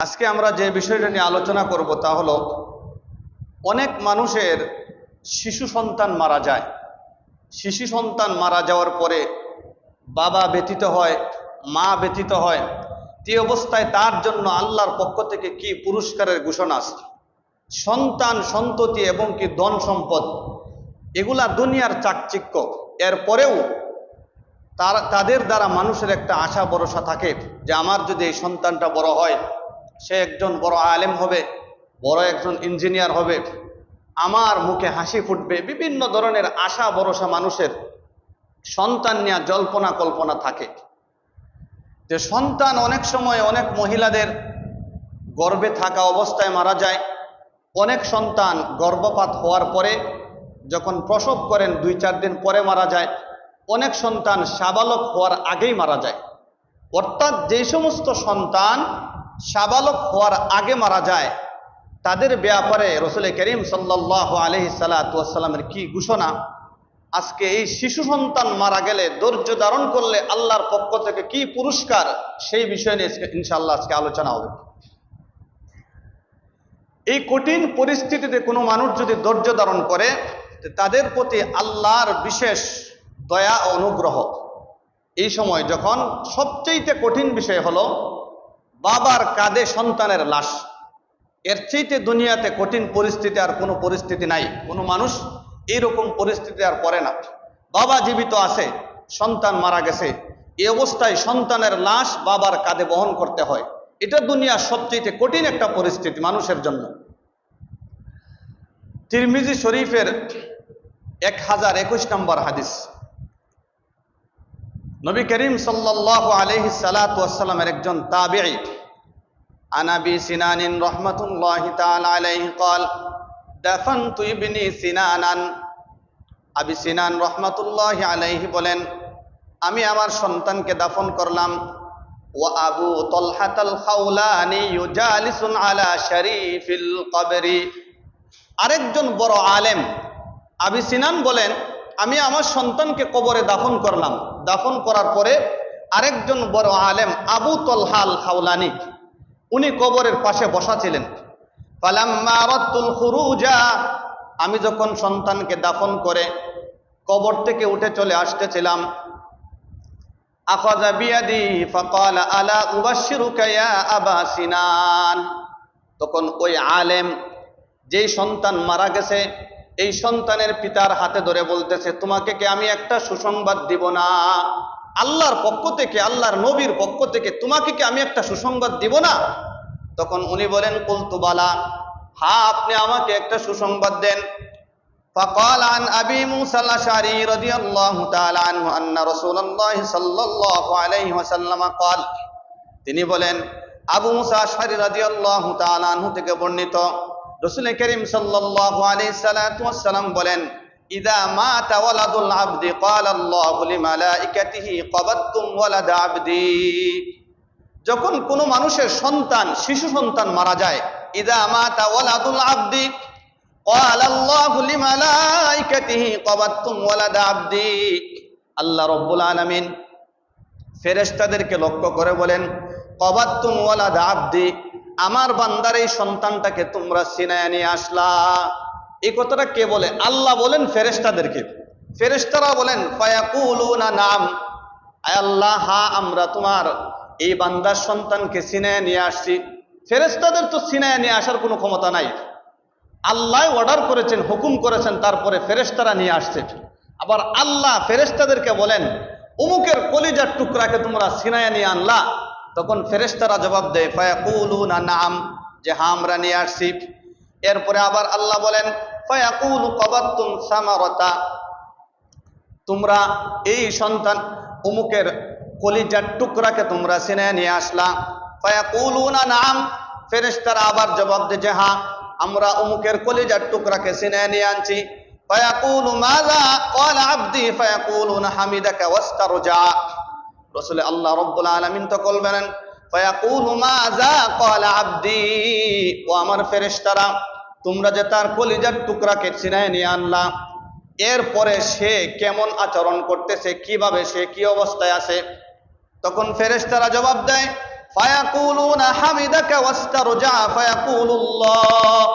আজকে আমরা যে বিষয়টা নিয়ে আলোচনা করব তা হলো অনেক মানুষের শিশু সন্তান মারা যায়। শিশু সন্তান মারা যাওয়ার পরে বাবা ব্যতীত হয়, মা ব্যতীত হয়। এই অবস্থায় তার জন্য আল্লাহর পক্ষ থেকে কি পুরস্কারের ঘোষণা আছে। সন্তান সন্ততি এবং কি ধন সম্পদ এগুলা দুনিয়ার চাকচিক্য, এরপরেও তাদের দ্বারা মানুষের একটা আশা ভরসা থাকে যে আমার যদি এই সন্তানটা বড় হয়, সে একজন বড় আলেম হবে, বড় একজন ইঞ্জিনিয়ার হবে, আমার মুখে হাসি ফুটবে। বিভিন্ন ধরনের আশা ভরসা মানুষের সন্তান নিয়ে জল্পনা কল্পনা থাকে। যে সন্তান অনেক সময় অনেক মহিলাদের গর্ভে থাকা অবস্থায় মারা যায়, অনেক সন্তান গর্ভপাত হওয়ার পরে যখন প্রসব করেন 2-4 দিন পরে মারা যায়, অনেক সন্তান সাবালক হওয়ার আগেই মারা যায়। অর্থাৎ যে সমস্ত সন্তান সাবালক হওয়ার আগে মারা যায় তাদের ব্যাপারে রাসূল করিম সাল্লাল্লাহু আলাইহি সাল্লাতু ওয়াস সালামের কি ঘোষণা। আজকে এই শিশু সন্তান মারা গেলে ধৈর্য ধারণ করলে আল্লাহর পক্ষ থেকে কি পুরস্কার, সেই বিষয় নিয়ে ইনশাআল্লাহ আজকে আলোচনা হবে। এই কঠিন পরিস্থিতিতে কোনো মানুষ যদি ধৈর্য ধারণ করে তাদের প্রতি আল্লাহর বিশেষ দয়া ও অনুগ্রহ। এই সময় যখন সবচেয়ে কঠিন বিষয় হলো বাবার কাঁধে সন্তানের লাশ, এর চাইতে দুনিয়াতে কঠিন পরিস্থিতি আর কোনো পরিস্থিতি নাই। কোনো মানুষ এইরকম পরিস্থিতি আর পড়ে না। বাবা জীবিত আছে, সন্তান মারা গেছে, এই অবস্থায় সন্তানের লাশ বাবার কাঁধে বহন করতে হয়। এটা দুনিয়ার সবচেয়ে কঠিন একটা পরিস্থিতি মানুষের জন্য। তিরমিজি শরীফের 1021 নম্বর হাদিস, নবী করিম সাল্লাল্লাহু আলাইহি সাল্লাতু ওয়াস সালামের একজন তাবিঈ আনাবি সিনানিন রাহমাতুল্লাহি তাআলা আলাইহি قال দাফানতু ইবনি সিনানান। আবি সিনান রাহমাতুল্লাহি আলাইহি বলেন, আমি আমার সন্তানকে দাফন করলাম। ওয়া আবু তালহাতাল খাওলানি ইউজালিসুন আলা শরীফিল কবরি। আরেকজন বড় আলেম আবি সিনান বলেন, আমি আমার সন্তানকে কবরে দাফন করলাম। দাফন করার পরে আরেকজন বড় আলেম আবু তালহাল খাওলানি, উনি কবরের পাশে বসা ছিলেন। ফালাম্মা আরাদতুল খুরুজা, আমি যখন সন্তানকে দাফন করে কবর থেকে উঠে চলে আসতেছিলাম, আখাযা বিয়াদি ফাকালা আলা উবাশশিরুকা ইয়া আবা সিনান। তখন ওই আলেম যেই সন্তান মারা গেছে এই সন্তানের পিতার হাতে ধরে বলতেছে, তোমাকে কি আমি একটা সুসংবাদ দিব না? আল্লাহর পক্ষ থেকে, আল্লাহর নবীর পক্ষ থেকে তোমাকে কি আমি একটা সুসংবাদ দিব না? তখন উনি বলেন, কুলতু বালা, হ্যাঁ আপনি আমাকে একটা সুসংবাদ দেন। فقال عن أبي موسى الأشعري رضي الله تعالى عنه أن رسول الله صلى الله عليه وسلم قال, তিনি বলেন আবু মুসা আশআরী রাদিয়াল্লাহু তাআলা আনহু থেকে বর্ণিত, রাসূল করিম সাল্লাল্লাহু আলাইহি সাল্লাতু ওয়াস সালাম বলেন, ইযা মাতা ওয়ালাদুল আবদি ক্বালা আল্লাহু লিমালাইকাতিহি ক্বাবাদতুম ওয়ালাদা আবদি। যখন কোনো মানুষের সন্তান, শিশু সন্তান মারা যায়, ইযা মাতা ওয়ালাদুল আবদি ক্বালা আল্লাহু লিমালাইকাতিহি ক্বাবাদতুম ওয়ালাদা আবদি। আল্লাহ রাব্বুল আলামিন ফেরেশতাদেরকে লক্ষ্য করে বলেন, ক্বাবাদতুম ওয়ালাদা আবদি, আমার বান্দার এই সন্তানটাকে তোমরা ছিনায় নিয়ে আসলা। এই কথাটা কে বলে? আল্লাহ বলেন ফেরেশতাদেরকে। ফেরেশতারা বলেন, ফায়াকুলুনা নাম, আয় আল্লাহ, হ্যাঁ আমরা তোমার এই বান্দার সন্তানকে ছিনায় নিয়ে আসছি। ফেরেশতাদের তো ছিনায় নিয়ে আসার কোনো ক্ষমতা নাই। আল্লাহ অর্ডার করেছেন, হুকুম করেছেন, তারপরে ফেরেশতারা নিয়ে আসছে। আবার আল্লাহ ফেরেশতাদেরকে বলেন, অমুকের কলিজার টুকরাকে তোমরা ছিনায় নিয়ে আনলা। তখন ফেরেশতারা জবাব দেয়, ফায়াকুলুনা নাম, যে হ্যাঁ আমরা নিয়ে আসছি। এরপরে আবার আল্লাহ বলেন, ফায়াকুলু ক্বাবাদতুম সামারাতা, তোমরা এই সন্তান অমুকের কলিজার টুকরাকে তোমরা ছিনায় নিয়ে আসলা। ফায়াকুলুনা নাম, ফেরেশতারা আবার জবাব দেয় যে হ্যাঁ আমরা অমুকের কলিজার টুকরাকে ছিনায় নিয়ে আনছি। ফায়াকুলু মাযা ক্বালা আবদি ফায়াকুলুনা হামিদাকা ওয়াস্তারজা। রাসূল আল্লাহ রাব্বুল আলামিন তো বলেন, ফায়াকুলু মাযা ক্বালা আবদি, ও আমার ফেরেশতারা, তোমরা যে তার কলিজার টুকরাকে ছিনায় নিয়ে আনলা, এরপরে সে কেমন আচরণ করতেছে, কিভাবে সে কি অবস্থায় আছে? তখন ফেরেশতারা জবাব দেয়, ফায়াকুলুনা হামিদাকা ওয়াস্তারজা ফায়াকুলুল্লাহ,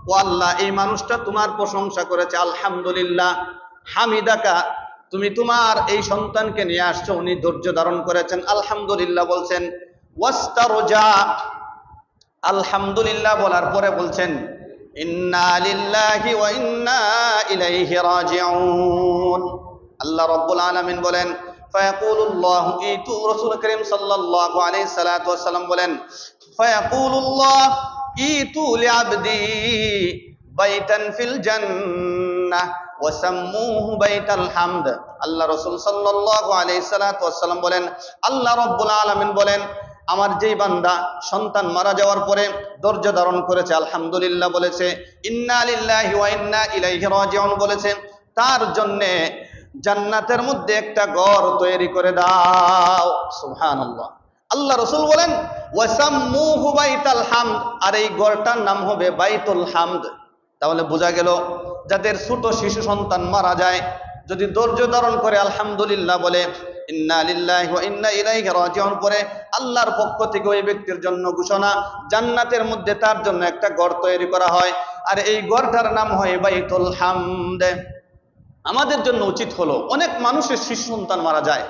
ও আল্লাহ এই মানুষটা তোমার প্রশংসা করেছে, আলহামদুলিল্লাহ। হামিদাকা, তুমি তোমার এই সন্তানকে নিয়ে আসছো, উনি ধৈর্য ধারণ করেছেন, আলহামদুলিল্লাহ বলছেন। ওয়াস্তারজা, আলহামদুলিল্লাহ বলার পরে বলছেন ইন্না লিল্লাহি ওয়া ইন্না ইলাইহি রাজিউন। আল্লাহ রাব্বুল আলামিন বলেন ফায়াকুলুল্লাহু ইতু, রাসূল করিম সাল্লাল্লাহু আলাইহি সাল্লাতু ওয়াসাল্লাম বলেন ফায়াকুলুল্লাহ ইতু লিআবদি বাইতান ফিল জান্নাহ ওয়া সাম্মুহু বাইতাল হামদ। আল্লাহ রাসূল সাল্লাল্লাহু আলাইহি সাল্লাতু ওয়াসাল্লাম বলেন, আল্লাহ রাব্বুল আলামিন বলেন, আমার যেই বান্দা সন্তান মারা যাওয়ার পরে ধৈর্য ধারণ করেছে, আলহামদুলিল্লাহ বলেছে, ইন্না লিল্লাহি ওয়া ইন্না ইলাইহি রাজিউন বলেছে, তার জন্যে জান্নাতের মধ্যে একটা ঘর তৈরি করে দাও। সুবহানাল্লাহ। আল্লাহ রাসূল বলেন ওয়াসাম্মুহু বাইতাল হামদ, আর এই ঘরটার নাম হবে বাইতুল হামদ। তাহলে বোঝা গেল যাদের ছোট শিশু সন্তান মারা যায়, যদি ধৈর্য ধারণ করে আলহামদুলিল্লাহ বলে, ইন্না লিল্লাহি ওয়া ইন্না ইলাইহি রাজিউন পরে, আল্লাহর পক্ষ থেকে ওই ব্যক্তির জন্য ঘোষণা, জান্নাতের মধ্যে তার জন্য একটা ঘর তৈরি করা হয়, আর এই ঘরটার নাম হয় বাইতুল হামদ। আমাদের জন্য উচিত হলো, অনেক মানুষের শিশু সন্তান মারা যায়,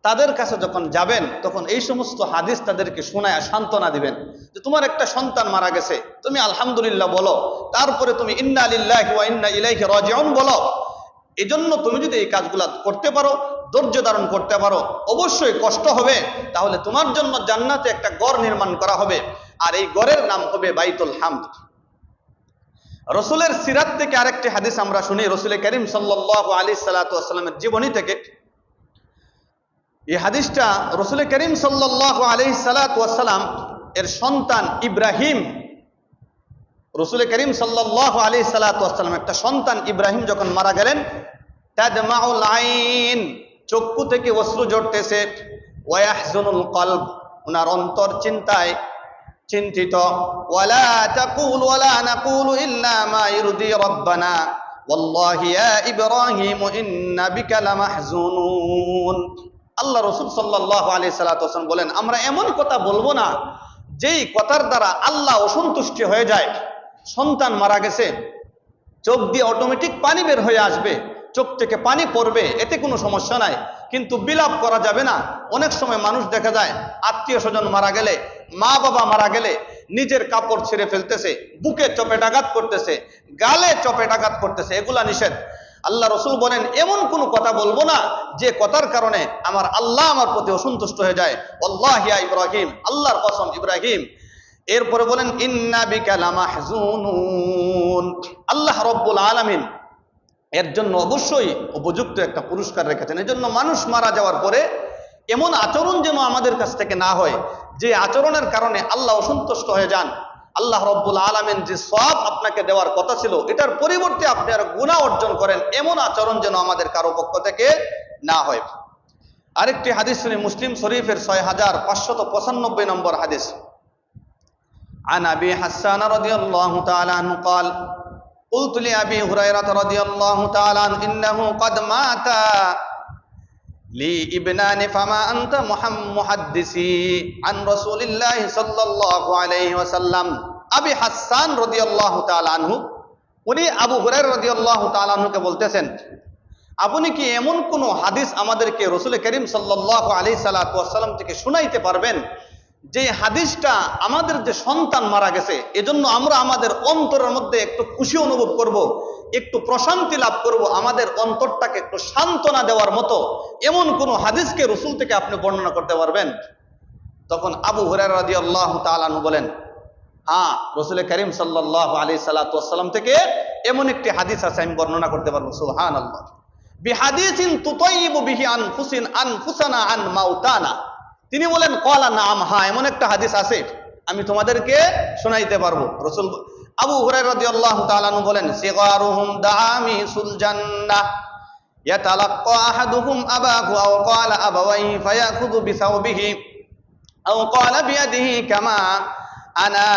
তাদের কাছে যখন যাবেন তখন এই সমস্ত হাদিস তাদেরকে শোনায় সান্ত্বনা দিবেন যে তোমার একটা সন্তান মারা গেছে, তুমি আলহামদুলিল্লাহ বলো, তারপরে তুমি ইন্না লিল্লাহি ওয়া ইন্না ইলাইহি রাজিউন বলো। এজন্য তুমি যদি এই কাজগুলা করতে পারো, ধৈর্য ধারণ করতে পারো, অবশ্যই কষ্ট হবে, তাহলে তোমার জন্য জান্নাতে একটা ঘর নির্মাণ করা হবে, আর এই ঘরের নাম হবে বাইতুল হামদ। রসুলের সিরাত থেকে আরেকটি হাদিস আমরা শুনি, রসুল করিম সাল্লাল্লাহু আলাইহি সাল্লাতু ওয়াসাল্লামের জীবনী থেকে। এই হাদিসটা রসুল করিম সাল্লাল্লাহু আলাইহি সাল্লাতু ওয়াসাল্লাম এর সন্তান ইব্রাহিম, রসুল করিম সাল্লাল্লাহু আলাইহি সাল্লাতু ওয়াসাল্লাম একটা সন্তান ইব্রাহিম যখন মারা গেলেন, তাদমাউল আইন, চক্ষু থেকে অশ্রু ঝরতেছে, ওয়া ইয়াহজুনুল কলব, ওনার অন্তর চিন্তায় চিন্তিত, ওয়ালা তাকুলু ওয়ালা নাকুলু ইল্লা মা ইরদি রাব্বানা ওয়াল্লাহি ইয়া ইব্রাহিম ইন্না বিকা লামাহজুনুন। আল্লাহ রাসূল সাল্লাল্লাহু আলাইহি সাল্লাতু ওয়াসাল্লাম বলেন, আমরা এমন কথা বলবো না যেই কথার দ্বারা আল্লাহ অসন্তুষ্ট হয়ে যায়। সন্তান মারা গেছে, চোখ দিয়ে অটোমেটিক পানি বের হয়ে আসবে, চোখ থেকে পানি পড়বে, এতে কোনো সমস্যা নাই, কিন্তু বিলাপ করা যাবে না। অনেক সময় মানুষ দেখা যায় আত্মীয় স্বজন মারা গেলে, মা বাবা মারা গেলে নিজের কাপড় ছেড়ে ফেলতেছে, বুকে চপেটাঘাত করতেছে, গালে চপেটাঘাত করতেছে, এগুলা নিষেধ। আল্লাহ রসুল বলেন এমন কোনো কথা বলবো না যে কথার কারণে আমার আল্লাহ আমার প্রতি অসন্তুষ্ট হয়ে যায়। ওয়াল্লাহি ইয়া ইব্রাহিম, আল্লাহর কসম ইব্রাহিম। এরপরে বলেন ইন্না বিকা লামাহজুনুন, আল্লাহ রাব্বুল আলামিন এর জন্য অবশ্যই উপযুক্ত একটা পুরস্কার রেখেছেন। এজন্য মানুষ মারা যাওয়ার পরে এমন আচরণ যেন আমাদের কাছ থেকে না হয় যে আচরণের কারণে আল্লাহ অসন্তুষ্ট হয়ে যান। আল্লাহ রাব্বুল আলামিন যে সওয়াব আপনাকে দেওয়ার কথা ছিল, এটার পরিবর্তে আপনি আর গুনাহ অর্জন করেন, এমন আচরণ যেন আমাদের কারো পক্ষ থেকে না হয়। আরেকটি হাদিস শুনি, মুসলিম শরীফের 6595 নম্বর হাদিস। عن أبي حسان رضي الله تعالى عنه قال قلت لأبي هريرة رضي الله تعالى عنه إنه قد مات لي ابنان فما أنت محدثي عن رسول الله صلى الله عليه وسلم। আবি হাসান রাদিয়াল্লাহু তাআলা আনহু, উনি আবু হুরায়রা রাদিয়াল্লাহু তাআলা আনহুকে বলতেছেন, আপনি কি এমন কোন হাদিস আমাদেরকে রাসূল করিম সাল্লাল্লাহু আলাইহি সাল্লাতু ওয়াসাল্লাম থেকে শুনাইতে পারবেন যে হাদিসটা আমাদের যে সন্তান মারা গেছে এজন্য আমরা আমাদের অন্তরের মধ্যে একটু খুশি অনুভব করব, একটু প্রশান্তি লাভ করব, আমাদের অন্তরটাকে একটু সান্ত্বনা দেওয়ার মতো এমন কোন হাদিসকে রাসূল থেকে আপনি বর্ণনা করতে পারবেন? তখন আবু হুরায়রা রাদিয়াল্লাহু তাআলা আনহু বলেন, হ্যাঁ, রাসূল করিম সাল্লাল্লাহু আলাইহি সাল্লাতু ওয়াসাল্লাম থেকে এমন একটি হাদিস আছে, আমি বর্ণনা করতে পারবো। সুবহানাল্লাহ। বিহাদিসিন তুতাইয়িবু বিহি আনফুসানা আন মাউতানা, তিনি বলেন ক্বালা নাম, হ্যাঁ, এমন একটা হাদিস আছে, আমি তোমাদেরকে শোনাইতে পারবো। রাসূল আবু হুরায়রা রাদিয়াল্লাহু তাআলা আনহু বলেন, সিগারুহুম দাআমিসুল জান্নাহ ইয়াতালাক্কা আহাদুহুম আবাহু আও ক্বালা আবাওয়াইহি ফায়াখুযু বিসাওবিহি আও ক্বালা বিয়াদিহি কামা আনা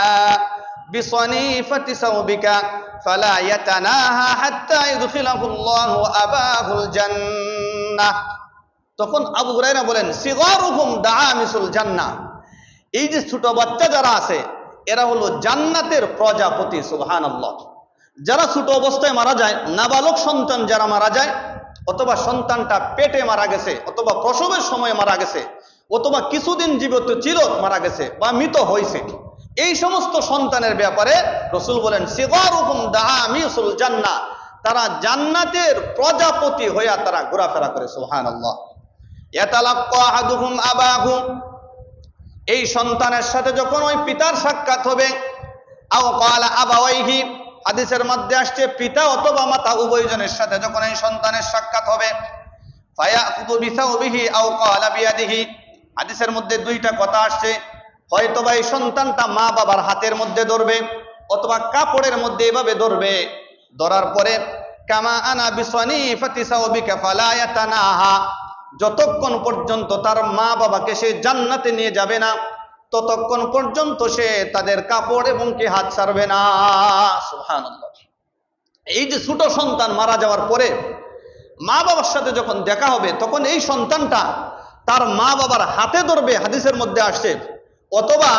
বিসানিফাতি সাওবিকা ফালা ইয়াতানাহা হাত্তা ইদখিলাহুল্লাহু আবাহুল জান্নাহ। তখন আবু হুরায়রা বলেন, সিগারুহুম দাআমিসুল জান্নাহ, এই যে ছোট বাচ্চা যারা আছে এরা হলো জান্নাতের প্রজাপতি, সুবহানাল্লাহ। যারা ছোট অবস্থায় মারা যায়, নাবালক সন্তান যারা মারা যায়, অথবা সন্তানটা পেটে মারা গেছে, অথবা প্রসবের সময় মারা গেছে, অথবা কিছুদিন জীবিত ছিল মারা গেছে বা মৃত হয়েছে, এই সমস্ত সন্তানের ব্যাপারে রাসূল বলেন সিগারুহুম দাআমিসুল জান্নাহ, তারা জান্নাতের প্রজাপতি হইয়া তারা ঘোরাফেরা করে, সুবহানাল্লাহ। ইয়াতালাক্কা আহাদুহুম আবাহু, এই সন্তানের সাথে যখন ওই পিতার সাক্ষাৎ হবে, আও ক্বালা আবাওয়াইহি, হাদিসের মধ্যে আসছে পিতা অথবা মাতা উভয়জনের সাথে যখন এই সন্তানের সাক্ষাৎ হবে, ফায়াখুযু বিসাওবিহি আও ক্বালা বিয়াদিহি, হাদিসের মধ্যে দুইটা কথা আসছে, হয়তোবা এই সন্তানটা মা বাবার হাতের মধ্যে ধরবে অথবা কাপড়ের মধ্যে এভাবে ধরবে, ধরার পরে কামা আনা বিসানিফাতি সাওবিকা ফালা ইয়াতানাহা, যতক্ষণ পর্যন্ত তার মা বাবাকে সে জান্নাতে নিয়ে যাবে না ততক্ষণ পর্যন্ত সে তাদের কাপড় এবং কি হাত ছাড়বে না, সুবহানাল্লাহ। এই যে ছোট সন্তান মারা যাওয়ার পরে মা বাবার সাথে যখন দেখা হবে তখন এই সন্তানটা তার মা বাবার হাতে ধরবে, হাদিসের মধ্যে আসছে, অথবা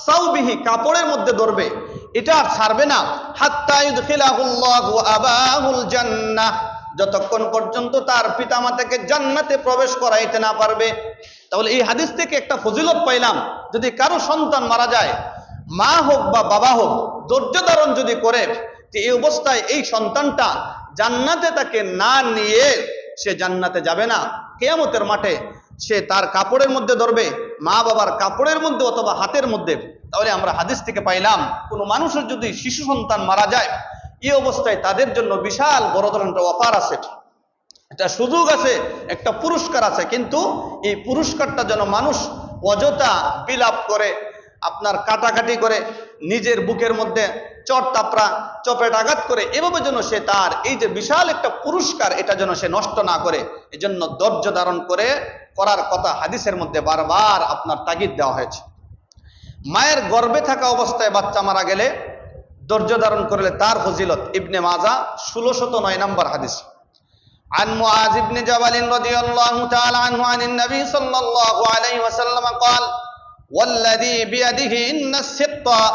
সাওবিহি, কাপড়ের মধ্যে ধরবে, এটা আর ছাড়বে না, হাত্তা ইউদখিলাহুল্লাহু আবাহুল জান্নাহ, যতক্ষণ পর্যন্ত তার পিতামাতাকে জান্নাতে প্রবেশ করাইতে না পারবে। তাহলে এই হাদিস থেকে একটা ফজিলত পাইলাম, যদি কারো সন্তান মারা যায়, মা হোক বা বাবা হোক, ধৈর্য ধারণ যদি করে, যে এই অবস্থায় এই সন্তানটা জান্নাতে তাকে না নিয়ে সে জান্নাতে যাবে না, কিয়ামতের মাঠে সে তার কাপড়ের মধ্যে ধরবে, মা বাবার কাপড়ের মধ্যে অথবা হাতের মধ্যে। তাহলে আমরা হাদিস থেকে পাইলাম কোন মানুষের যদি শিশু সন্তান মারা যায় এই অবস্থায় তাদের জন্য বিশাল বড় ধরনের অফার আছে, একটা সুযোগ আছে, একটা পুরস্কার আছে, কিন্তু এই পুরস্কারটা যেন মানুষ অযথা বিলাপ করে, আপনার কাটাকাটি করে, নিজের বুকের মধ্যে চট তাপড়া চপেট আঘাত করে, এভাবে যেন সে তার এই যে বিশাল একটা পুরস্কার এটা যেন সে নষ্ট না করে, এজন্য ধৈর্য ধারণ করে করার কথা হাদিসের মধ্যে বারবার আপনার তাগিদ দেওয়া হয়েছে। মায়ের গর্ভে থাকা অবস্থায় বাচ্চা মারা গেলে ধৈর্য ধারণ করলে তার ফজিলত, ইবনে মাজাহ 1609 নম্বর হাদিস। عن معاذ بن جبل رضي الله تعالى عنه عن النبي صلى الله عليه وسلم قال والذي بيده إن السقط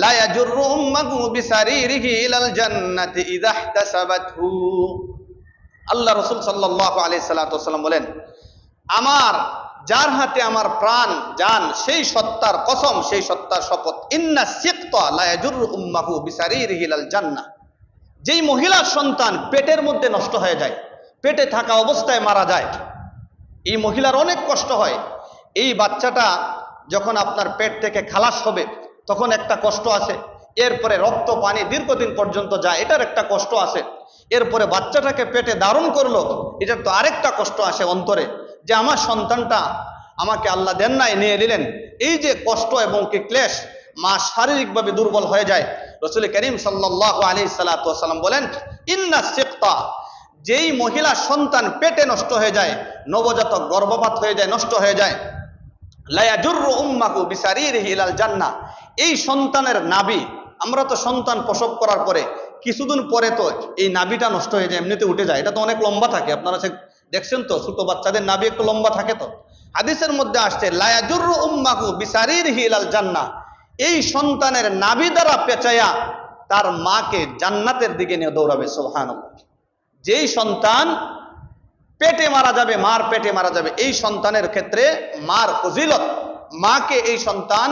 لا يجر أمه بسريره إلى الجنة إذا احتسبته। আল্লাহ রাসূল সাল্লাল্লাহু আলাইহি সাল্লাম বলেন, আমার যার হাতে আমার প্রাণ জান সেই সত্তার কসম, সেই সত্তার শপথ, ইন্না সিকতা লা ইয়াজুরু উম্মাহু বিসারিরিহি ইলাল জান্নাহ, যেই মহিলার সন্তান পেটের মধ্যে নষ্ট হয়ে যায়, পেটে থাকা অবস্থায় মারা যায়, এই মহিলার অনেক কষ্ট হয়। এই বাচ্চাটা যখন আপনার পেট থেকে খালাস হবে তখন একটা কষ্ট আছে, এরপরে রক্ত পানি দীর্ঘদিন পর্যন্ত যায়, এটার একটা কষ্ট আছে, এরপরে বাচ্চাটাকে পেটে ধারণ করলো, এটার তো আরেকটা কষ্ট আসে অন্তরে, যে আমার সন্তানটা আমাকে আল্লাহ দেন নাই, নিয়ে নিলেন। এই যে কষ্ট এবং কি ক্লেশ, মা শারীরিকভাবে দুর্বল হয়ে যায়। রাসূল করিম সাল্লাল্লাহু আলাইহি সাল্লাম বলেন, ইন্না সিকতা, যেই মহিলা সন্তান পেটে নষ্ট হয়ে যায়, নবজাতক গর্ভপাত হয়ে যায়, নষ্ট হয়ে যায়, লা ইয়াজুরু উম্মাহু বিসারিরিহি ইলাল জান্নাহ, এই সন্তানের নাভি, আমরা তো সন্তান প্রসব করার পরে কিছুদিন পরে তো এই নাভিটা নষ্ট হয়ে যায়, এমনিতে উঠে যায়, এটা তো অনেক লম্বা থাকে, আপনারা দেখছেন তো ছোট বাচ্চাদের নাভি একটু লম্বা থাকে। তো হাদিসের মধ্যে আসছে লা ইয়াজুরু উম্মাহু বিসারিরিহি ইলাল জান্নাহ, এই সন্তানের নাভি দ্বারা পেঁচাইয়া তার মাকে জান্নাতের দিকে নিয়ে দৌড়াবে, সুবহানাল্লাহ। যেই সন্তান পেটে মারা যাবে, মার পেটে মারা যাবে, এই সন্তানের ক্ষেত্রে মার ফজিলত, মাকে এই সন্তান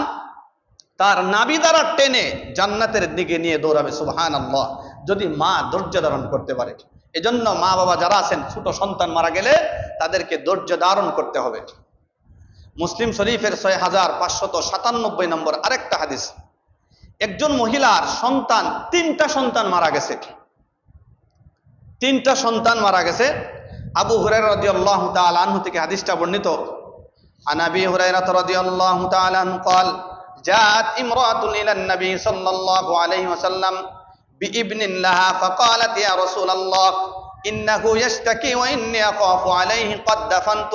তার নাভি দ্বারা টেনে জান্নাতের দিকে নিয়ে দৌড়াবে, সুবহানাল্লাহ, যদি মা ধৈর্য ধারণ করতে পারে। এজন্য মা বাবা যারা আছেন ছোট সন্তান মারা গেলে তাদেরকে ধৈর্য ধারণ করতে হবে। মুসলিম শরীফের 6597 নম্বর আরেকটা হাদিস, একজন মহিলার সন্তান, তিনটা সন্তান মারা গেছে, তিনটা সন্তান মারা গেছে। আবু হুরায়রা রাদিয়াল্লাহু তাআলা আনহু থেকে হাদিসটা বর্ণিত। আন আবি হুরায়রা রাদিয়াল্লাহু তাআলা আনহু قال جاءت امرأة إلى النبي صلى الله عليه وسلم بابن لها فقالت يا رسول الله إنه يشتكي وإني أخاف عليه قد دفنت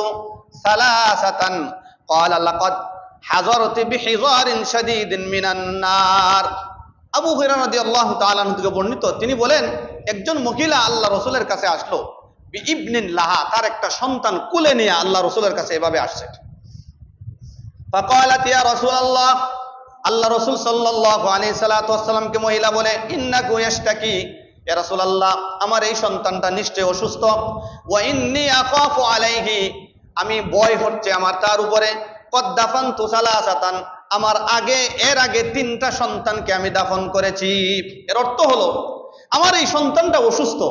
ثلاثة قال لقد حذرت بحذار شديد من النار। আবু হুরায়রা রাদিয়াল্লাহু তাআলা আনহু থেকে বর্ণিত, তিনি বলেন একজন মহিলা আল্লাহ রাসূলের কাছে আসলো, বিইবনিন লাহা, তার একটা সন্তান কুলে নিয়ে আল্লাহ রাসূলের কাছে এভাবে আসছে। ফাকালাত ইয়া রাসূলুল্লাহ, আল্লাহ রাসূল সাল্লাল্লাহু আলাইহি সাল্লাতু ওয়াসসালামকে মহিলা বলে, ইন্নাকু ইয়াশতাকি, ইয়া রাসূলুল্লাহ আমার এই সন্তানটা নিশ্চয়ই অসুস্থ, ওয়া ইন্নী আখাফু আলাইহি, আমি ভয় হচ্ছে আমার তার উপরে, কদ দাফানতু সালাসাতান, আমার এর আগে 3টা সন্তানকে আমি দাফন করেছি। এর অর্থ হলো আমার এই সন্তানটা অসুস্থ,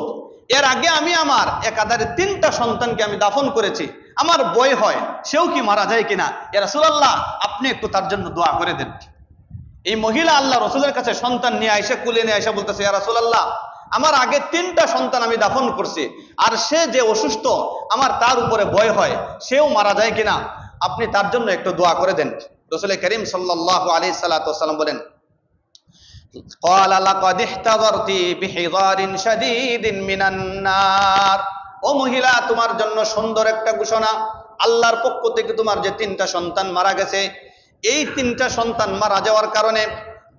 এর আগে আমি আমার একাধারে 3টা সন্তানকে আমি দাফন করেছি, আমার ভয় হয় সেও কি মারা যায় কিনা, ইয়া রাসূলুল্লাহ আপনি একটু তার জন্য দোয়া করে দেন। এই মহিলা আল্লাহ রসুলের কাছে সন্তান নিয়ে আইসা, কুলে নিয়ে আইসা বলতেছে, ইয়া রাসূলুল্লাহ আমার আগে 3টা সন্তান আমি দাফন করছি, আর সে যে অসুস্থ আমার তার উপরে ভয় হয় সেও মারা যায় কিনা, আপনি তার জন্য একটু দোয়া করে দেন। রাসূল করিম সাল্লাল্লাহু আলাইহি সাল্লাতু ওয়াসাল্লাম বলেন, ক্বালা লাকাদ ইহতাযারতি বিহিযারিন শাদীদিন মিনান নার, ও মহিলা তোমার জন্য সুন্দর একটা ঘোষণা, আল্লাহর পক্ষ থেকে তোমার যে 3টা সন্তান মারা গেছে, এই 3টা সন্তান মারা যাওয়ার কারণে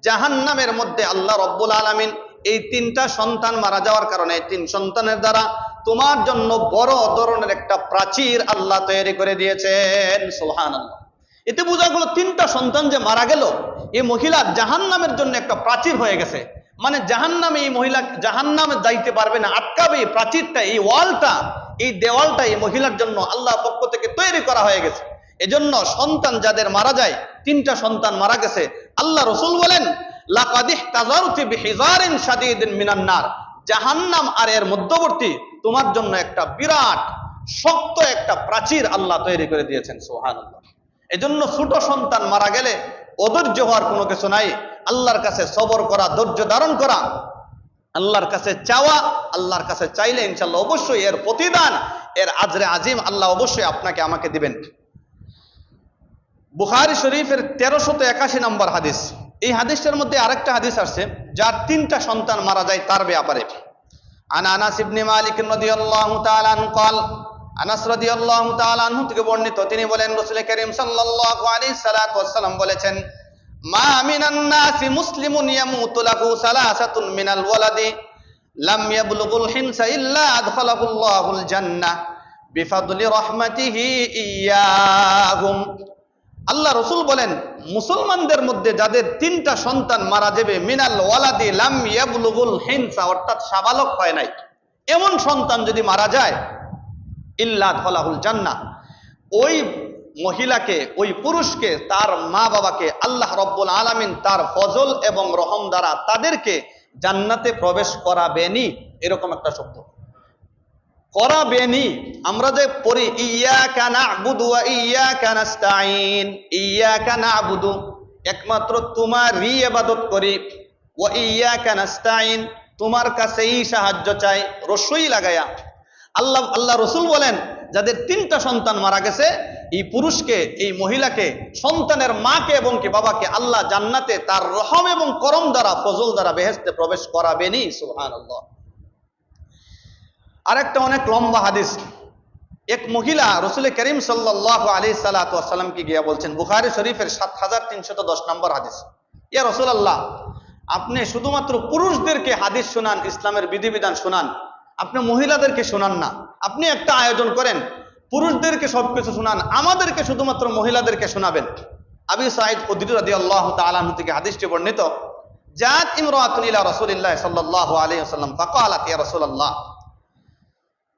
জাহান্নামের মধ্যে আল্লাহ রব্বুল আলামিন এই 3টা সন্তান মারা যাওয়ার কারণে 3 সন্তানের দ্বারা তোমার জন্য বড় ধরনের একটা প্রাচীর আল্লাহ তৈরি করে দিয়েছেন। সুবহানাল্লাহ। এতে বোঝা গেল 3টা সন্তান যে মারা গেল, এই মহিলা জাহান্নামের জন্য একটা প্রাচীর হয়ে গেছে, মানে জাহান্নামে এই মহিলা জাহান্নামে যাইতে পারবে না, আটকাবে এই প্রাচীরটা, এই ওয়ালটা, এই দেওয়ালটা এই মহিলার জন্য আল্লাহ পক্ষ থেকে তৈরি করা হয়ে গেছে। এজন্য সন্তান যাদের মারা যায়, 3টা সন্তান মারা গেছে, আল্লাহ রাসূল বলেন লাকাদ ইহতাযারতি বিহিযারিন শাদীদিন মিনান নার, জাহান্নাম আর এর মধ্যবর্তী তোমার জন্য একটা বিরাট শক্ত একটা প্রাচীর আল্লাহ তৈরি করে দিয়েছেন। সুবহানাল্লাহ। এজন্য ছোট সন্তান মারা গেলে অধৈর্য হওয়ার কোনো কিছু নাই, আল্লাহর কাছে সবর করা, ধৈর্য ধারণ করা, আল্লাহর কাছে চাওয়া, আল্লাহর কাছে চাইলে ইনশাআল্লাহ অবশ্যই এর প্রতিদান, এর আজরে আজিম আল্লাহ অবশ্যই আপনাকে আমাকে দিবেন। বুখারী শরীফের 1381 নম্বর হাদিস, এই হাদিসটার মধ্যে আরেকটা হাদিস আসছে যার 3টা সন্তান মারা যায় তার ব্যাপারে। আন আনাস ইবনে মালিক রাদিয়াল্লাহু তাআলা আনহু قال, আনাস রাদিয়াল্লাহু তাআলা আনহু থেকে বর্ণিত, তিনি বলেন রাসূল করিম সাল্লাল্লাহু আলাইহি সাল্লাতু ওয়াসাল্লাম বলেছেন, মা মিনান নাসি মুসলিমুন ইয়ামুতু লাহু সালাসাতুন মিনাল ওয়ালাদি লাম ইয়াবলুগুল হিনসা ইল্লা আদখালাহুল্লাহুল জান্নাহ বিফাদলি রাহমাতিহি ইয়্যাহুম। আল্লাহ রাসূল বলেন মুসলমানদের মধ্যে যাদের 3টা সন্তান মারা যাবে, মিনাল ওয়ালাদি লাম ইয়াবলুগুল হিনসা, অর্থাৎ সাবালক হয় নাই, এমন সন্তান যদি মারা যায়, ইল্লা আদখালাহুল জান্নাহ, ওই মহিলাকে, ওই পুরুষকে, তার মা বাবাকে আল্লাহ রব্বুল আলামিন তার ফজল এবং রহম দ্বারা তাদেরকে জান্নাতে প্রবেশ করাবেনি। এরকম একটা শব্দ, করাবেনি। আমরা যে পড়ি ইয়্যাকা না'বুদু ওয়া ইয়্যাকা নাস্তাঈন, ইয়্যাকা না'বুদু একমাত্র তোমারই ইবাদত করি, ওয়া ইয়্যাকা নাস্তাঈন তোমার কাছেই সাহায্য চাই, রসই লাগায়া। আল্লাহ রাসূল বলেন যাদের 3টা সন্তান মারা গেছে, এই পুরুষকে, এই মহিলাকে, সন্তানের মাকে এবং কি বাবাকে আল্লাহ জান্নাতে তার রহম এবং করম দ্বারা, ফজল দ্বারা বেহেশতে প্রবেশ করাবেনি। সুবহানাল্লাহ। আরেকটা অনেক লম্বা হাদিস, এক মহিলা রাসূল করিম সাল্লাল্লাহু আলাইহি সাল্লাতু ওয়াসাল্লামকে গিয়া বলছেন, বুখারী শরীফের 7310 নম্বর হাদিস, ইয়া রাসূলুল্লাহ আপনি শুধুমাত্র পুরুষদেরকে হাদিস শোনান, ইসলামের বিধিবিধান শোনান, আপনি মহিলাদেরকে শোনান না, আপনি একটা আয়োজন করেন, পুরুষদেরকে সবকিছু শোনান, আমাদেরকে শুধুমাত্র মহিলাদেরকে শোনাবেন। আবু সাঈদ খুদরি রাদিয়াল্লাহু তাআলা আনহু থেকে হাদিসটি বর্ণিত, জাত ইমরাতুন ইলা রাসূলিল্লাহ সাল্লাল্লাহু আলাইহি ওয়াসাল্লাম ফাকালাত ইয়া রাসূলুল্লাহ,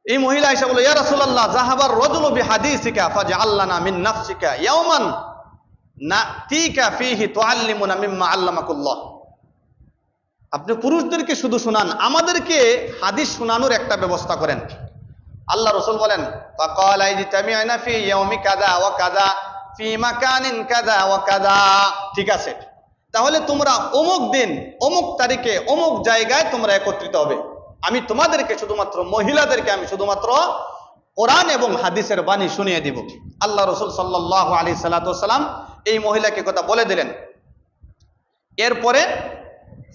এই মহিলা এসে বলল, ইয়া রাসূলুল্লাহ যাহাবার রাজুলু বিহাদিসিকা ফাজআল লানা মিন নাফসিকা ইয়াওমান নাতিকা ফীহি তুআল্লিমুনা মিম্মা আল্লামাকুল্লাহ, আপনি পুরুষদেরকে শুধু শোনান, আমাদেরকে হাদিস শোনানোর একটা ব্যবস্থা করেন। আল্লাহ রাসূল বলেন, ফাকালা ইজতামি'না ফি ইয়াউমি কাযা ওয়া কাযা ফি মাকানিন কাযা ওয়া কাযা, ঠিক আছে, তাহলে তোমরা অমুক দিন অমুক তারিখে অমুক জায়গায় তোমরা একত্রিত হবে, আমি তোমাদেরকে শুধুমাত্র মহিলাদেরকে আমি শুধুমাত্র কোরআন এবং হাদিসের বাণী শুনিয়ে দিব। আল্লাহ রাসূল সাল্লাল্লাহু আলাইহি সাল্লাতু ওয়াসাল্লাম এই মহিলাকে কথা বলে দিলেন। এরপরে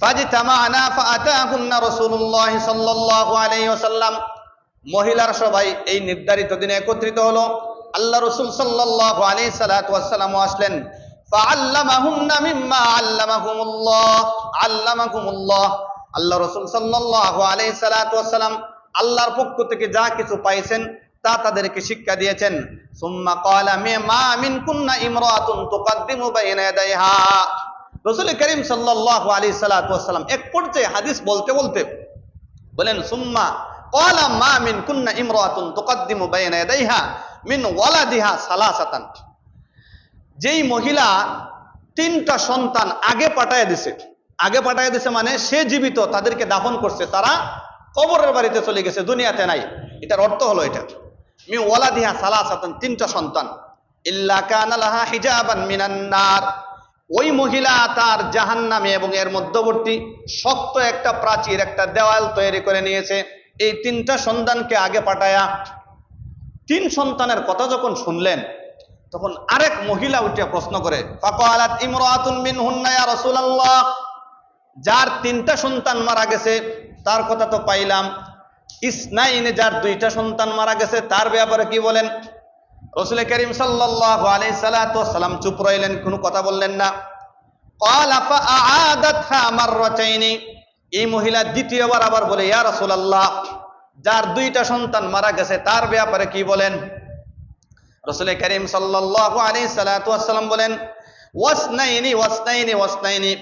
ফাজতামা'না ফাআতাহুন্না রাসূলুল্লাহ সাল্লাল্লাহু আলাইহি ওয়াসাল্লাম, মহিলার সবাই এই নির্ধারিত দিনে একত্রিত হলো। আল্লাহ রাসূল সাল্লাল্লাহু আলাইহি সাল্লাতু ওয়াসাল্লাম আসলেন, ফাআল্লামাহুন্না মিম্মা আল্লামাহুমুল্লাহ, আল্লাহ রাসূল সাল্লাল্লাহু আলাইহি সাল্লাতু ওয়াসাল্লাম আল্লাহর পক্ষ থেকে যা কিছু পাইছেন তা তাদেরকে শিক্ষা দিয়েছেন। সুম্মা ক্বালা মা মিনকুন্না ইমরাতুন তুকাদ্দিমু বাইনা ইয়াদাইহা। রাসূল করিম সাল্লাল্লাহু আলাইহি সাল্লাতু ওয়াসাল্লাম এক পর্যায়ে হাদিস বলতে বলতে বলেন, সুম্মা ক্বালা মা মিনকুন্না ইমরাতুন তুকাদ্দিমু বাইনা ইয়াদাইহা মিন ওয়ালাদিহা সালাসাতান। যেই মহিলা 3টা সন্তান আগে পাঠায় দিছে মানে সে জীবিত, তাদেরকে দাফন করছে, তারা কবরের বাড়িতে চলে গেছে, দুনিয়াতে নাই। এটার অর্থ হলো এটা, মিন ওয়ালাদিহা সালাসাতান, 3টা সন্তান, ইল্লা কানা লাহা হিজাবান মিনান নার। ওই মহিলা তার জাহান্নামে এবং এর মধ্যবর্তী শক্ত একটা প্রাচীর, একটা দেওয়াল তৈরি করে নিয়েছে এই 3টা সন্তানকে আগে পাঠায়া। 3 সন্তানের কথা যখন শুনলেন তখন আরেক মহিলা উঠে প্রশ্ন করে, ফাকালাত ইমরাতুন মিনহুন্না ইয়া রাসূলুল্লাহ, যার 3টা সন্তান মারা গেছে তার কথা তো পাইলাম, ইসনাইনে যার 2টা সন্তান মারা গেছে তার ব্যাপারে কি বলেন? রাসূল করিম সাল্লাল্লাহু আলাইহি সাল্লাতু ওয়াসাল্লাম চুপ রইলেন, কোনো কথা বললেন না। ক্বালা ফাআআদাতহা মাররাতাইনি, এই মহিলা দ্বিতীয়বার আবার বলে, ইয়া রাসূলুল্লাহ, যার 2টা সন্তান মারা গেছে তার ব্যাপারে কি বলেন? রাসূল করিম সাল্লাল্লাহু আলাইহি সাল্লাতু ওয়াসাল্লাম বলেন, ওয়াসনাইনি ওয়াসনাইনি ওয়াসনাইনি।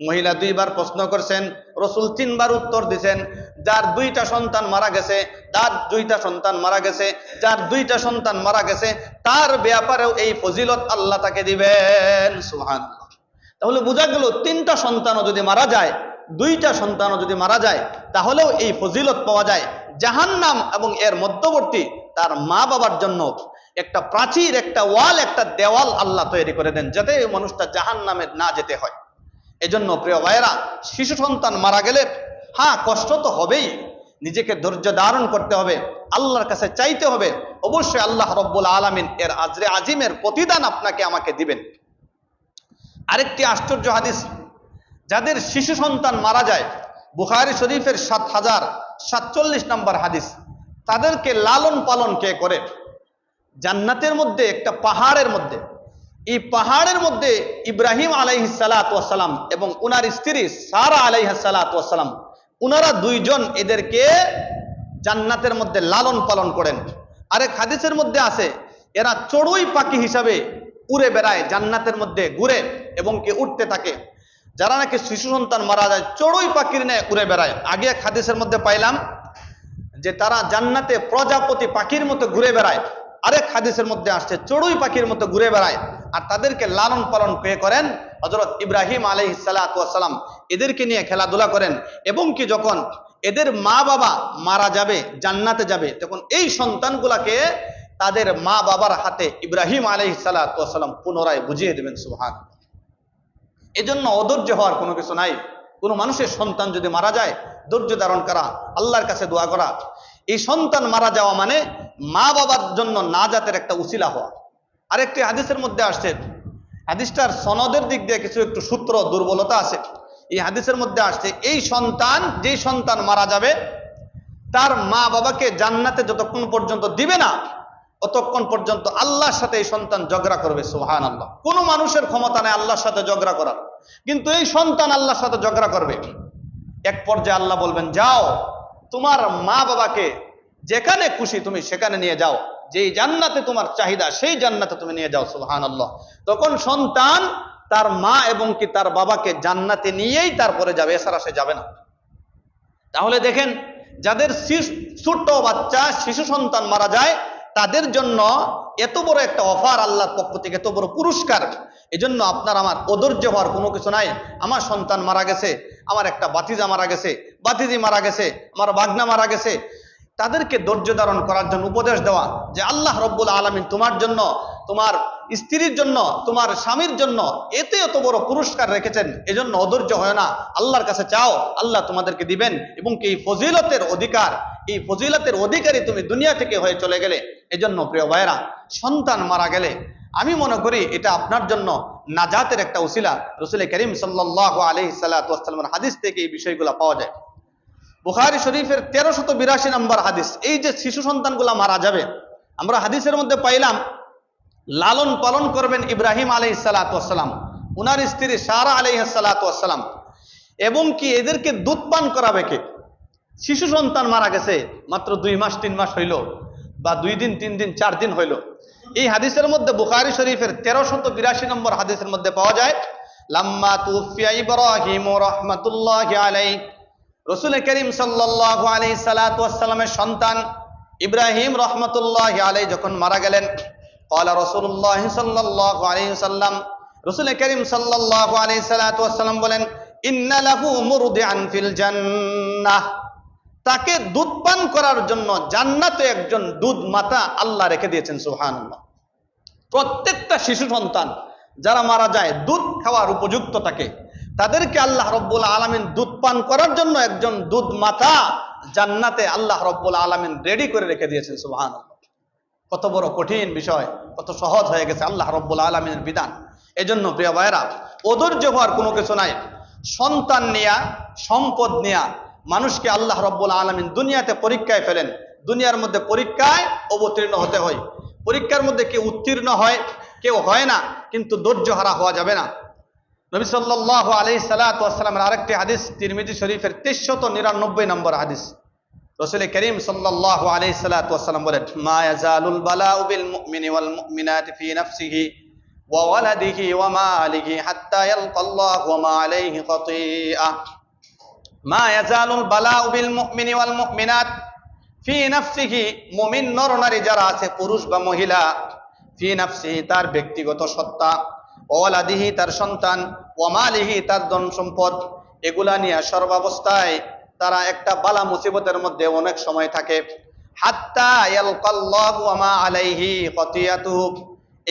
মহিলা 2বার প্রশ্ন করছেন, রাসূল 3বার উত্তর দিবেন, যার 2টা সন্তান মারা গেছে, তার 2টা সন্তান মারা গেছে, যার 2টা সন্তান মারা গেছে তার ব্যাপারেও এই ফজিলত আল্লাহ তাকে দিবেন। সুবহানাল্লাহ। তাহলে বোঝা গেল 3টা সন্তানও যদি মারা যায়, 2টা সন্তানও যদি মারা যায়, তাহলেও এই ফজিলত পাওয়া যায়। জাহান্নাম এবং এর মধ্যবর্তী তার মা বাবার জন্য একটা প্রাচীর, একটা ওয়াল, একটা দেওয়াল আল্লাহ তৈরি করে দেন, যাতে এই মানুষটা জাহান্নামে না যেতে হয়। এজন্য প্রিয় ভাইয়েরা, শিশু সন্তান মারা গেলে হ্যাঁ কষ্ট তো হবেই, নিজেকে ধৈর্য ধারণ করতে হবে, আল্লাহর কাছে চাইতে হবে, অবশ্যই আল্লাহ রব্বুল আলামিন এর আজরে আজিমের প্রতিদান আপনাকে আমাকে দিবেন। আরেকটি আশ্চর্য হাদিস, যাদের শিশু সন্তান মারা যায়, বুখারী শরীফের 7047 নম্বর হাদিস, তাদেরকে লালন পালন কে করে? জান্নাতের মধ্যে একটা পাহাড়ের মধ্যে, এই পাহাড়ের মধ্যে ইব্রাহিম আলাইহিস সালাতু ওয়াস সালাম এবং উনার স্ত্রী সারা আলাইহিস সালাতু ওয়াস সালাম, উনারা 2 জন এদেরকে জান্নাতের মধ্যে লালন পালন করেন। আরেক হাদিসের মধ্যে আছে, এরা চড়ুই পাখি হিসাবে উড়ে বেড়ায়, জান্নাতের মধ্যে ঘুরে এবং কি উঠতে থাকে। যারা নাকি শিশু সন্তান মারা যায় চড়ুই পাখির ন্যায় উড়ে বেড়ায়। আগে এক হাদিসের মধ্যে পাইলাম যে তারা জান্নাতে প্রজাপতি পাখির মতো ঘুরে বেড়ায়, আরেক হাদিসের মধ্যে আসছে চড়ুই পাখির মতো ঘুরে বেড়ায়। আর তাদেরকে লালন পালন কে করেন? হযরত ইব্রাহিম আলাইহিস সালাতু ওয়াস সালাম এদেরকে নিয়ে খেলাধুলা করেন, এবং কি যখন এদের মা বাবা মারা যাবে, জান্নাতে যাবে, তখন এই সন্তানগুলাকে তাদের মা বাবার হাতে ইব্রাহিম আলাইহিস সালাতু ওয়াস সালাম পুনরায় বুঝিয়ে দেবেন। সুবহানাল্লাহ। এজন্য অধৈর্য হওয়ার কোনো কিছু নাই। কোনো মানুষের সন্তান যদি মারা যায়, ধৈর্য ধারণ করা, আল্লাহর কাছে দোয়া করা। এই সন্তান মারা যাওয়া মানে মা বাবার জন্য নাজাতের একটা উসিলা হওয়া। আরেকটি হাদিসের মধ্যে আসছে, হাদিসটার সনদের দিক দিয়ে কিছু একটু সূত্র দুর্বলতা আছে। এই হাদিসের মধ্যে আসছে, এই সন্তান, যেই সন্তান মারা যাবে, তার মা বাবাকে জান্নাতে যতক্ষণ পর্যন্ত দিবে না, ততক্ষণ পর্যন্ত আল্লাহর সাথে এই সন্তান ঝগড়া করবে। সুবহানাল্লাহ। কোনো মানুষের ক্ষমতা নেই আল্লাহর সাথে ঝগড়া করার, কিন্তু এই সন্তান আল্লাহর সাথে ঝগড়া করবে। এক পর্যায়ে আল্লাহ বলবেন, যাও তোমার মা বাবাকে যেখানে খুশি তুমি সেখানে নিয়ে যাও, যেই জান্নাতে তোমার চাহিদা সেই জান্নাতে তুমি নিয়ে যাও। সুবহানাল্লাহ। তখন সন্তান তার মা এবং কি তার বাবাকে জান্নাতে নিয়েই তারপরে যাবে, এছাড়া সে যাবে না। তাহলে দেখেন, যাদের ছোট্ট বাচ্চা শিশু সন্তান মারা যায়, তাদের জন্য এত বড় একটা অফার আল্লাহর পক্ষ থেকে, এত বড় পুরস্কার। এজন্য আপনার আমার অধৈর্য হওয়ার কোনো কিছু নাই। আমার সন্তান মারা গেছে, আমার একটা বাতিজা মারা গেছে, বাতিজি মারা গেছে, আমার বাগনা মারা গেছে, তাদেরকে ধৈর্য ধারণ করার জন্য উপদেশ দেওয়া যে আল্লাহ রব্বুল আলামিন তোমার জন্য, তোমার স্ত্রীর জন্য, তোমার স্বামীর জন্য এত বড় পুরস্কার রেখেছেন। এজন্য অধৈর্য হয় না, আল্লাহর কাছে চাও, আল্লাহ তোমাদেরকে দিবেন। এবং কি এই ফজিলতের অধিকার, এই ফজিলতের অধিকারী তুমি দুনিয়া থেকে হয়ে চলে গেলে। এজন্য প্রিয় ভাইয়েরা, সন্তান মারা গেলে আমি মনে করি এটা আপনার জন্য নাজাতের একটা উসিলা। রাসূল করিম সাল্লাল্লাহু আলাইহি সাল্লাতু ওয়াস সাল্লামের হাদিস থেকে এই বিষয়গুলো পাওয়া যায়। বুখারী শরীফের 1382 নম্বর হাদিস। এই যে শিশু সন্তানগুলা মারা যাবে, আমরা হাদিসের মধ্যে পাইলাম লালন পালন করবেন ইব্রাহিম আলাইহিস সালাতু ওয়াস সালাম, উনার স্ত্রী সারা আলাইহিস সালাতু ওয়াস সালাম, এবং কি এদেরকে দুধ পান করাবে কে? শিশু সন্তান মারা গেছে, মাত্র 2 মাস 3 মাস হইল, বা 2 দিন 3 দিন 4 দিন হইল। এই হাদিসের মধ্যে বুখারী শরীফের 1382 নম্বর হাদিসের মধ্যে পাওয়া যায়, লাম্মা তুফিয়া ইব্রাহিম রাহমাতুল্লাহি আলাইহি, রাসূল করিম সাল্লাল্লাহু আলাইহি সাল্লাতু ওয়াসসালামের সন্তান ইব্রাহিম রাহমাতুল্লাহি আলাইহি যখন মারা গেলেন, ক্বালা রাসূলুল্লাহ সাল্লাল্লাহু আলাইহি ওয়াসাল্লাম, রাসূল করিম সাল্লাল্লাহু আলাইহি সাল্লাতু ওয়াসসালাম বলেন, ইন্না লাহু মুরদিআন ফিল জান্নাহ, তাকে দুধ পান করার জন্য জান্নাতে একজন দুধ মাতা আল্লাহ রেখে দিয়েছেন। সুবহানাল্লাহ। প্রত্যেকটা শিশু সন্তান যারা মারা যায় দুধ খাওয়ার উপযুক্ত থাকে, তাদেরকে আল্লাহ রব্বুল আলামিন দুধ পান করার জন্য একজন দুধ মাতা জান্নাতে আল্লাহ রব্বুল আলামিন রেডি করে রেখে দিয়েছেন। সুবহানাল্লাহ। কত বড় কঠিন বিষয়, কত সহজ হয়ে গেছে আল্লাহ রব্বুল আলামিনের বিধান। এজন্য প্রিয় ভাইরা, অধৈর্য হওয়ার কোনো কিছু নাই। সন্তান নিয়া, সম্পদ নিয়া মানুষকে আল্লাহ রব্বুল আলামিন দুনিয়াতে পরীক্ষায় ফেলেন। দুনিয়ার মধ্যে পরীক্ষায় অবতীর্ণ হতে হয়। পরীক্ষার মধ্যে কেউ উত্তীর্ণ হয়, কেউ হয় না, কিন্তু ধৈর্য হারা হওয়া যাবে না। নবী সাল্লাল্লাহু আলাইহি সাল্লাতু ওয়াসসালামের আরেকটি হাদিস তিরমিজি শরীফের 399 নম্বর হাদিস, রাসূল করিম সাল্লাল্লাহু আলাইহি সাল্লাতু ওয়াসসালাম বলেন, মা ইয়াজালুল বালাউ বিল মুমিনি ওয়াল মুমিনাতি ফি নাফসিহি ওয়া ওয়ালাদিহি ওয়া মালিহি হাত্তা ইয়ালকাল্লাহু ওয়া মা আলাইহি খাতিআ। মা ইয়াজালুল বালাউ বিল মুমিনি ওয়াল মুমিনাত ফি নাফসিহি, মুমিন নর নারী যারা আছে, পুরুষ বা মহিলা, ফি নাফসিহি তার ব্যক্তিগত সত্তা, ওয়া ওয়ালাদিহি তার সন্তান, ওয়া মালিহি তার ধন সম্পদ, এগুলা নিয়ে সর্বাবস্থায় তারা একটা বালা মুসিবতের মধ্যে অনেক সময় থাকে। হাত্তা ইয়ালকাল্লাহু ওয়া মা আলাইহি খাতিয়াতুহু,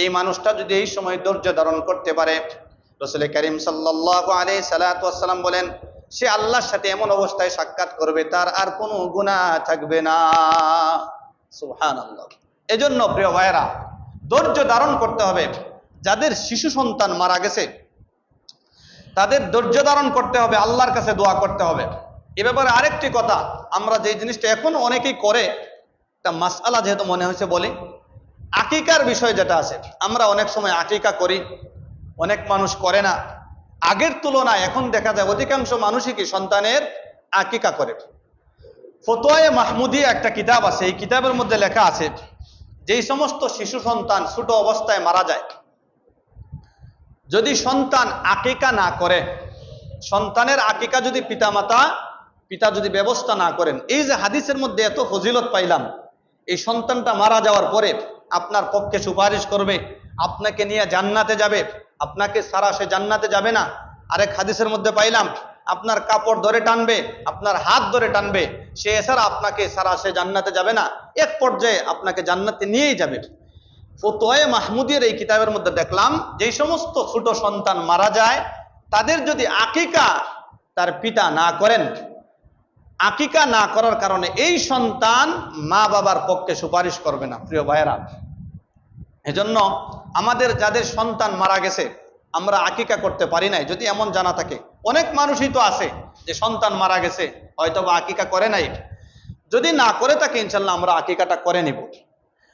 এই মানুষটা যদি এই সময় ধৈর্য ধারণ করতে পারে, রাসূল করিম সাল্লাল্লাহু আলাইহি সাল্লাতু ওয়াসসালাম বলেন, সে আল্লাহর সাথে এমন অবস্থায় সাক্ষাৎ করবে তার আর কোনো গুনাহ থাকবে না। সুবহানাল্লাহ। এজন্য প্রিয় ভাইরা, ধৈর্য ধারণ করতে হবে। যাদের শিশু সন্তান মারা গেছে তাদের ধৈর্য ধারণ করতে হবে, আল্লাহর কাছে দোয়া করতে হবে। এ ব্যাপারে আরেকটি কথা, আমরা যে জিনিসটা এখন অনেকেই করে, একটা মাসআলা যেহেতু মনে হয়েছে বলি, আকিকার বিষয় যেটা আছে, আমরা অনেক সময় আকিকা করি, অনেক মানুষ করে না। আগের তুলনায় এখন দেখা যায় অধিকাংশ মানুষই কি সন্তানের আকিকা করে। ফতোয়ায়ে মাহমুদিয়া একটা কিতাব আছে, এই কিতাবের মধ্যে লেখা আছে, যেই সমস্ত শিশু সন্তান ছোট অবস্থায় মারা যায়, যদি সন্তান আকিকা না করে, সন্তানের আকিকা যদি পিতা যদি ব্যবস্থা না করেন, এই যে হাদিসের মধ্যে এত ফজিলত পাইলাম, এই সন্তানটা মারা যাওয়ার পরে আপনার পক্ষে সুপারিশ করবে, আপনাকে নিয়ে জান্নাতে যাবে, আপনাকে সারা সে জান্নাতে যাবে না। আরেক হাদিসের মধ্যে পাইলাম, আপনার কাপড় ধরে টানবে, আপনার হাত ধরে টানবে, সে এছাড়া আপনাকে সারা সে জান্নাতে যাবে না, এক পর্যায়ে আপনাকে জান্নাতে নিয়েই যাবে। ফতোয়ায়ে মাহমুদিয়ার এই কিতাবের মধ্যে দেখলাম, যেই সমস্ত ছোট সন্তান মারা যায় তাদের যদি আকিকা তার পিতা না করেন, আকিকা না করার কারণে এই সন্তান মা বাবার পক্ষে সুপারিশ করবে না। প্রিয় ভাইয়েরা, এজন্য আমাদের যাদের সন্তান মারা গেছে আমরা আকিকা করতে পারি নাই, যদি এমন জানা থাকে, অনেক মানুষই তো আছে যে সন্তান মারা গেছে হয়তো বা আকিকা করে নাই, যদি না করে থাকে ইনশাল্লাহ আমরা আকিকাটা করে নিব।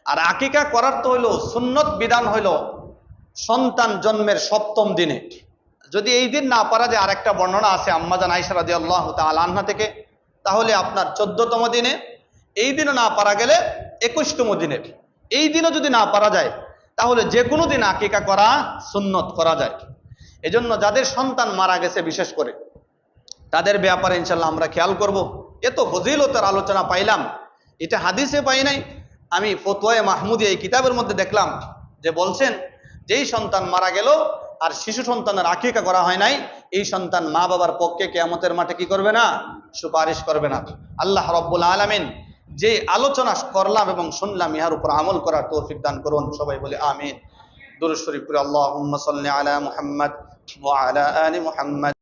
আর আকিকা করার তো হইল সুন্নত বিধান হইল সন্তান জন্মের 7ম দিনে। যদি এই দিন না পারা যায়, আরেকটা বর্ণনা আছে আম্মাজান আয়েশা রাদিয়াল্লাহু তাআলা আনহা থেকে, তাহলে আপনার 14তম দিনে, এই দিনও না পারা গেলে 21তম দিনে, এই দিনও যদি না পারা যায় তাহলে যে কোনো দিন আকিকা করা সুন্নত করা যায়। এজন্য যাদের সন্তান মারা গেছে বিশেষ করে তাদের ব্যাপারে ইনশাল্লাহ আমরা খেয়াল করব। এত ফজিলতের আলোচনা পাইলাম, এটা হাদিসে পাই নাই, আমি ফতোয়ায়ে মাহমুদিয়া এই কিতাবের মধ্যে দেখলাম যে বলছেন, যেই সন্তান মারা গেল আর শিশু সন্তানের আকিকা করা হয় নাই, এই সন্তান মা বাবার পক্ষে কিয়ামতের মাঠে কি করবে না? সুপারিশ করবে না। আল্লাহ রাব্বুল আলামিন যে আলোচনা করলাম এবং শুনলাম, ইহার উপর আমল করার তৌফিক দান করুন। সবাই বলে আমিন। দুরূদ শরীফ পড়ে আল্লাহুম্মা সাল্লি আলা মুহাম্মাদ ওয়া আলা আলি মুহাম্মাদ।